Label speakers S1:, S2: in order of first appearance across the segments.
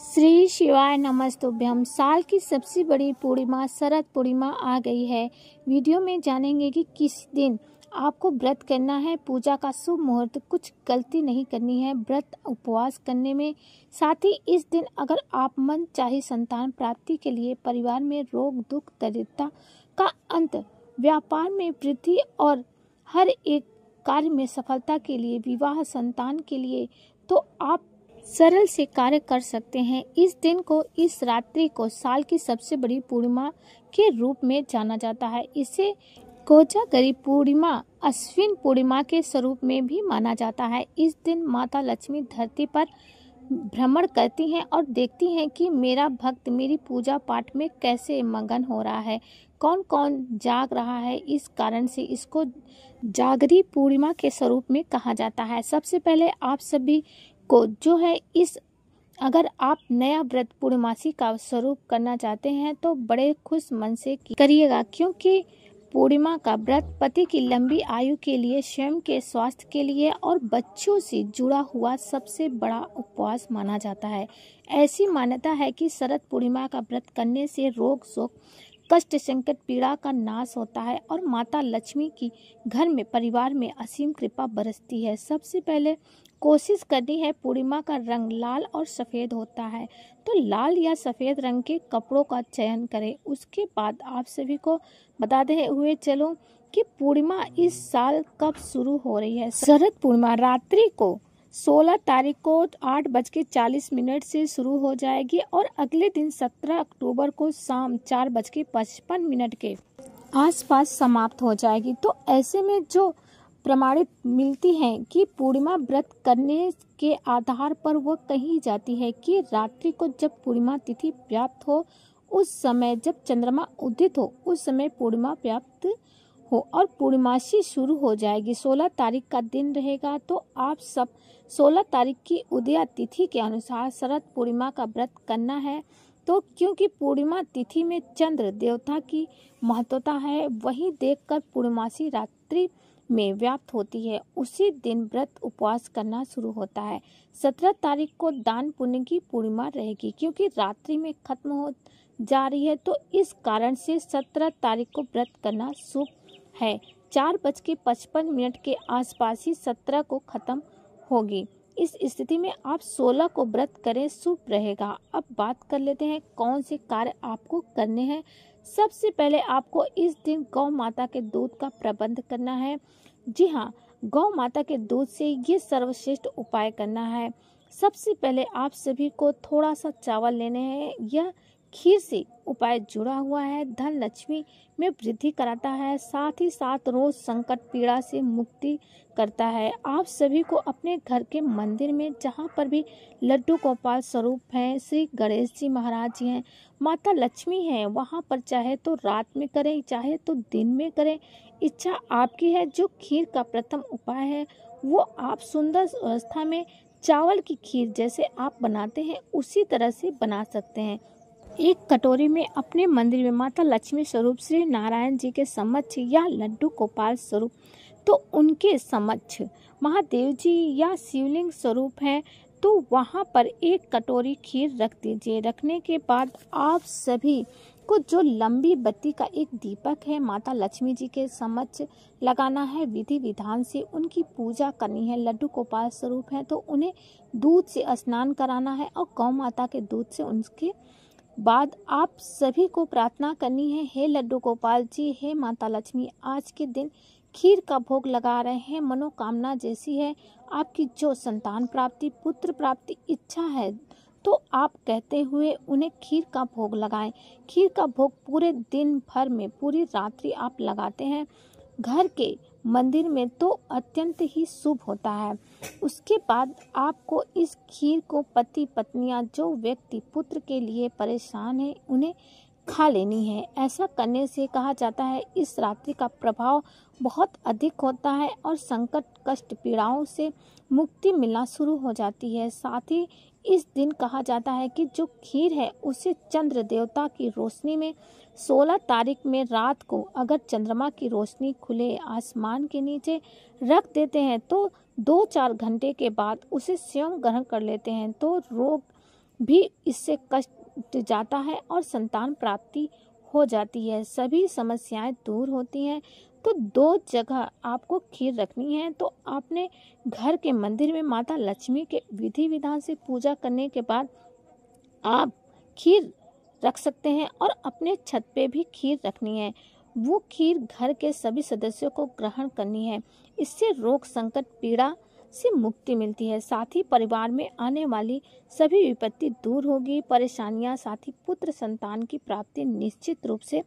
S1: श्री शिवाय नमस्तुभ्यम। साल की सबसे बड़ी पूर्णिमा शरद पूर्णिमा आ गई है। वीडियो में जानेंगे कि किस दिन आपको व्रत करना है, पूजा का शुभ मुहूर्त, कुछ गलती नहीं करनी है व्रत उपवास करने में। साथ ही इस दिन अगर आप मन चाहे संतान प्राप्ति के लिए, परिवार में रोग दुख दरिद्रता का अंत, व्यापार में वृद्धि और हर एक कार्य में सफलता के लिए, विवाह संतान के लिए, तो आप सरल से कार्य कर सकते हैं। इस दिन को, इस रात्रि को साल की सबसे बड़ी पूर्णिमा के रूप में जाना जाता है। इसे कोजागरी पूर्णिमा, अश्विन पूर्णिमा के स्वरूप में भी माना जाता है। इस दिन माता लक्ष्मी धरती पर भ्रमण करती हैं और देखती हैं कि मेरा भक्त मेरी पूजा पाठ में कैसे मगन हो रहा है, कौन कौन जाग रहा है। इस कारण से इसको जागरी पूर्णिमा के स्वरूप में कहा जाता है। सबसे पहले आप सभी को जो है अगर आप नया व्रत पूर्णमासी का स्वरूप करना चाहते हैं तो बड़े खुश मन से करिएगा, क्योंकि पूर्णिमा का व्रत पति की लंबी आयु के लिए, स्वयं के स्वास्थ्य के लिए और बच्चों से जुड़ा हुआ सबसे बड़ा उपवास माना जाता है। ऐसी मान्यता है कि शरद पूर्णिमा का व्रत करने से रोग शोक कष्ट संकट पीड़ा का नाश होता है और माता लक्ष्मी की घर में, परिवार में असीम कृपा बरसती है। सबसे पहले कोशिश करनी है, पूर्णिमा का रंग लाल और सफ़ेद होता है तो लाल या सफ़ेद रंग के कपड़ों का चयन करें। उसके बाद आप सभी को बताते हुए चलो कि पूर्णिमा इस साल कब शुरू हो रही है। शरद पूर्णिमा रात्रि को 16 तारीख को 8:40 से शुरू हो जाएगी और अगले दिन 17 अक्टूबर को शाम 4:55 के आसपास समाप्त हो जाएगी। तो ऐसे में जो प्रमाणित मिलती हैं कि पूर्णिमा व्रत करने के आधार पर वह कही जाती है कि रात्रि को जब पूर्णिमा तिथि प्राप्त हो, उस समय जब चंद्रमा उदित हो, उस समय पूर्णिमा प्राप्त हो और पूर्णिमासी शुरू हो जाएगी। 16 तारीख का दिन रहेगा तो आप सब 16 तारीख की उदया तिथि के अनुसार शरद पूर्णिमा का व्रत करना है। तो क्योंकि पूर्णिमा तिथि में चंद्र देवता की महत्वता है, वही देखकर पूर्णिमासी रात्रि में व्याप्त होती है, उसी दिन व्रत उपवास करना शुरू होता है। 17 तारीख को दान पुण्य की पूर्णिमा रहेगी, क्योंकि रात्रि में खत्म हो जा रही है तो इस कारण से 17 तारीख को व्रत करना शुभ है। 4:55 के आसपास ही 17 को खत्म होगी। इस स्थिति में आप 16 को व्रत करें, शुभ रहेगा। अब बात कर लेते हैं कौन से कार्य आपको करने हैं। सबसे पहले आपको इस दिन गौ माता के दूध का प्रबंध करना है। जी हाँ, गौ माता के दूध से ये सर्वश्रेष्ठ उपाय करना है। सबसे पहले आप सभी को थोड़ा सा चावल लेने हैं। यह खीर से उपाय जुड़ा हुआ है, धन लक्ष्मी में वृद्धि कराता है, साथ ही साथ रोज संकट पीड़ा से मुक्ति करता है। आप सभी को अपने घर के मंदिर में, जहाँ पर भी लड्डू गोपाल स्वरूप हैं, श्री गणेश जी महाराज जी हैं, माता लक्ष्मी हैं, वहाँ पर चाहे तो रात में करें, चाहे तो दिन में करें, इच्छा आपकी है। जो खीर का प्रथम उपाय है वो आप सुंदर अवस्था में चावल की खीर जैसे आप बनाते हैं उसी तरह से बना सकते हैं। एक कटोरी में अपने मंदिर में माता लक्ष्मी स्वरूप श्री नारायण जी के समक्ष या लड्डू गोपाल स्वरूप तो उनके समक्ष महादेव जी या शिवलिंग स्वरूप हैं तो वहाँ पर एक कटोरी खीर रख दीजिए। रखने के बाद आप सभी को जो लंबी बत्ती का एक दीपक है माता लक्ष्मी जी के समक्ष लगाना है। विधि विधान से उनकी पूजा करनी है। लड्डू गोपाल स्वरूप है तो उन्हें दूध से स्नान कराना है और गौ माता के दूध से उनके बाद आप सभी को प्रार्थना करनी है, हे लड्डू गोपाल जी, हे माता लक्ष्मी, आज के दिन खीर का भोग लगा रहे हैं। मनोकामना जैसी है आपकी, जो संतान प्राप्ति, पुत्र प्राप्ति इच्छा है तो आप कहते हुए उन्हें खीर का भोग लगाएं। खीर का भोग पूरे दिन भर में, पूरी रात्रि आप लगाते हैं घर के मंदिर में तो अत्यंत ही शुभ होता है। उसके बाद आपको इस खीर को पति पत्नियां, जो व्यक्ति पुत्र के लिए परेशान है, उन्हें खा लेनी है। ऐसा करने से कहा जाता है इस रात्रि का प्रभाव बहुत अधिक होता है और संकट कष्ट पीड़ाओं से मुक्ति मिलना शुरू हो जाती है। साथ ही इस दिन कहा जाता है कि जो खीर है उसे चंद्र देवता की रोशनी में 16 तारीख में रात को अगर चंद्रमा की रोशनी खुले आसमान के नीचे रख देते हैं तो 2-4 घंटे के बाद उसे स्वयं ग्रहण कर लेते हैं तो रोग भी इससे कष्ट जाता है और संतान प्राप्ति हो जाती है, सभी समस्याएं दूर होती हैं। तो 2 जगह आपको खीर रखनी है। तो आपने घर के मंदिर में माता लक्ष्मी के विधि विधान से पूजा करने के बाद आप खीर रख सकते हैं और अपने छत पे भी खीर रखनी है। वो खीर घर के सभी सदस्यों को ग्रहण करनी है। इससे रोग संकट पीड़ा से मुक्ति मिलती है। साथ ही परिवार में आने वाली सभी विपत्ति दूर होगी, परेशानियां, साथ ही पुत्र संतान की प्राप्ति निश्चित रूप से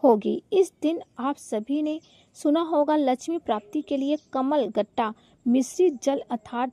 S1: होगी। इस दिन आप सभी ने सुना होगा लक्ष्मी प्राप्ति के लिए कमल गट्टा मिश्रित जल अर्थात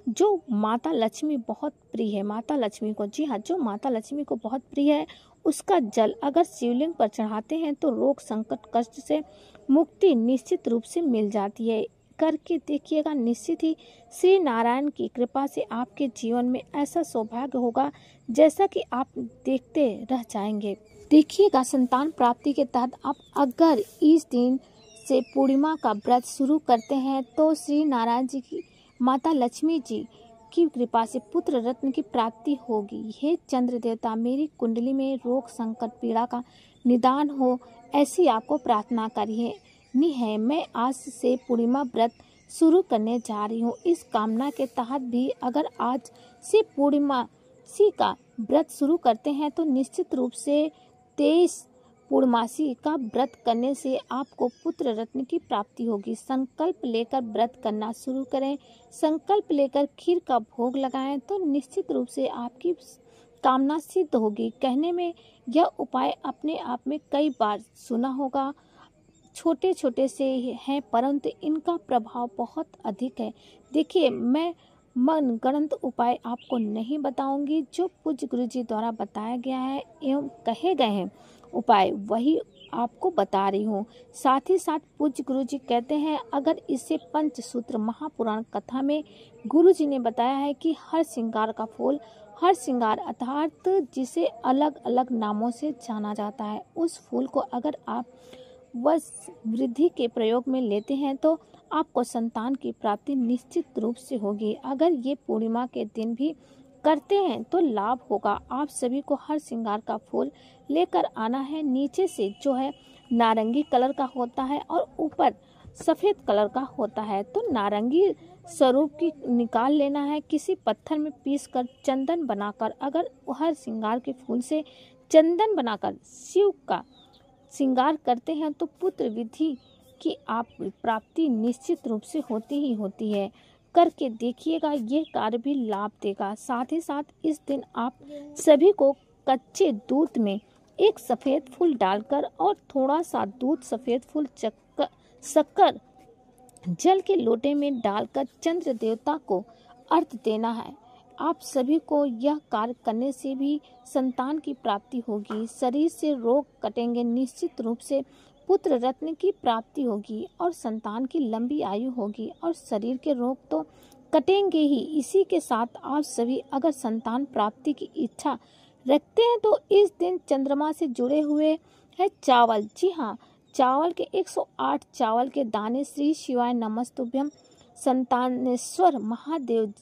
S1: जो माता लक्ष्मी बहुत प्रिय है, माता लक्ष्मी को, जी हाँ, जो माता लक्ष्मी को बहुत प्रिय है, उसका जल अगर शिवलिंग पर चढ़ाते हैं तो रोग संकट कष्ट से मुक्ति निश्चित रूप से मिल जाती है। करके देखिएगा, निश्चित ही श्री नारायण की कृपा से आपके जीवन में ऐसा सौभाग्य होगा जैसा कि आप देखते रह जाएंगे। देखिएगा, संतान प्राप्ति के तहत आप अगर इस दिन से पूर्णिमा का व्रत शुरू करते हैं तो श्री नारायण जी की, माता लक्ष्मी जी की कृपा से पुत्र रत्न की प्राप्ति होगी। हे चंद्र देवता, मेरी कुंडली में रोग संकट पीड़ा का निदान हो, ऐसी आपको प्रार्थना करनी है। मैं आज से पूर्णिमा व्रत शुरू करने जा रही हूँ। इस कामना के तहत भी अगर आज से पूर्णिमासी का व्रत शुरू करते हैं तो निश्चित रूप से 23 पूर्णमासी का व्रत करने से आपको पुत्र रत्न की प्राप्ति होगी। संकल्प लेकर व्रत करना शुरू करें। संकल्प लेकर खीर का भोग लगाएं तो निश्चित रूप से आपकी कामना सिद्ध होगी। कहने में यह उपाय अपने आप में कई बार सुना होगा, छोटे छोटे से हैं परंतु इनका प्रभाव बहुत अधिक है। देखिए, मैं मनगढ़ंत उपाय आपको नहीं बताऊंगी, जो पूज्य गुरु जी द्वारा बताया गया है एवं कहे गए हैं उपाय वही आपको बता रही हूँ। साथ ही साथ पूज्य गुरु जी कहते हैं, अगर इसे पंचसूत्र महापुराण कथा में गुरु जी ने बताया है कि हर श्रृंगार का फूल, हर श्रृंगार अर्थात जिसे अलग अलग नामों से जाना जाता है, उस फूल को अगर आप वश वृद्धि के प्रयोग में लेते हैं तो आपको संतान की प्राप्ति निश्चित रूप से होगी। अगर ये पूर्णिमा के दिन भी करते हैं तो लाभ होगा। आप सभी को हर श्रृंगार का फूल लेकर आना है। नीचे से जो है नारंगी कलर का होता है और ऊपर सफ़ेद कलर का होता है। तो नारंगी स्वरूप की निकाल लेना है। किसी पत्थर में पीसकर चंदन बनाकर अगर हर श्रृंगार के फूल से चंदन बनाकर शिव का श्रृंगार करते हैं तो पुत्र विधि की आप प्राप्ति निश्चित रूप से होती ही होती है। करके देखिएगा, ये कार्य भी लाभ देगा। साथ ही साथ इस दिन आप सभी को कच्चे दूध में एक सफ़ेद फूल डालकर और थोड़ा सा दूध, सफ़ेद फूल, शक्कर जल के लोटे में डालकर चंद्र देवता को अर्घ देना है। आप सभी को यह कार्य करने से भी संतान की प्राप्ति होगी, शरीर से रोग कटेंगे, निश्चित रूप से पुत्र रत्न की प्राप्ति होगी और संतान की लंबी आयु होगी और शरीर के रोग तो कटेंगे ही। इसी के साथ आप सभी अगर संतान प्राप्ति की इच्छा रखते हैं तो इस दिन चंद्रमा से जुड़े हुए है चावल, जी हाँ, चावल के 108 चावल के दाने श्री शिवाय नमस्तुभ्यम संतानेश्वर महादेव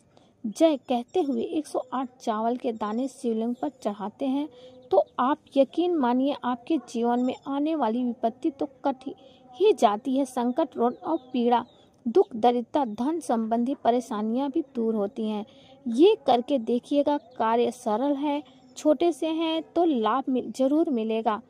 S1: जय कहते हुए 108 चावल के दाने शिवलिंग पर चढ़ाते हैं तो आप यकीन मानिए आपके जीवन में आने वाली विपत्ति तो कट ही जाती है। संकट, रोग और पीड़ा, दुख, दरिद्रता, धन संबंधी परेशानियां भी दूर होती हैं। ये करके देखिएगा, कार्य सरल है, छोटे से हैं तो लाभ जरूर मिलेगा।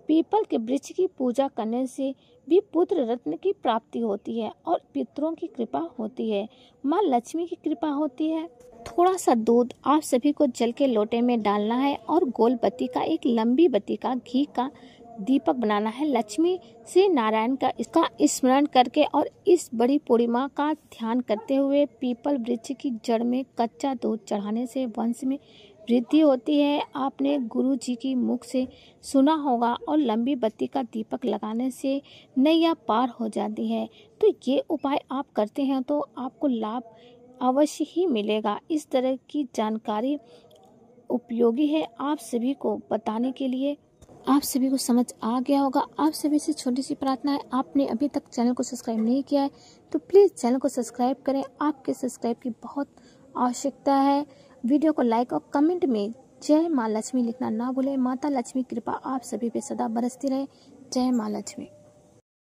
S1: पीपल के वृक्ष की पूजा करने से भी पुत्र रत्न की प्राप्ति होती है और पितरों की कृपा होती है, माँ लक्ष्मी की कृपा होती है। थोड़ा सा दूध आप सभी को जल के लोटे में डालना है और गोल बत्ती का, एक लंबी बत्ती का, घी का दीपक बनाना है। लक्ष्मी श्री नारायण का इसका स्मरण करके और इस बड़ी पूर्णिमा का ध्यान करते हुए पीपल वृक्ष की जड़ में कच्चा दूध चढ़ाने से वंश में वृद्धि होती है। आपने गुरु जी की मुख से सुना होगा और लंबी बत्ती का दीपक लगाने से नैया पार हो जाती है। तो ये उपाय आप करते हैं तो आपको लाभ अवश्य ही मिलेगा। इस तरह की जानकारी उपयोगी है आप सभी को बताने के लिए। आप सभी को समझ आ गया होगा। आप सभी से छोटी सी प्रार्थना है, आपने अभी तक चैनल को सब्सक्राइब नहीं किया है तो प्लीज़ चैनल को सब्सक्राइब करें। आपके सब्सक्राइब की बहुत आवश्यकता है। वीडियो को लाइक और कमेंट में जय माँ लक्ष्मी लिखना ना भूलें। माता लक्ष्मी कृपा आप सभी पे सदा बरसती रहे। जय माँ लक्ष्मी।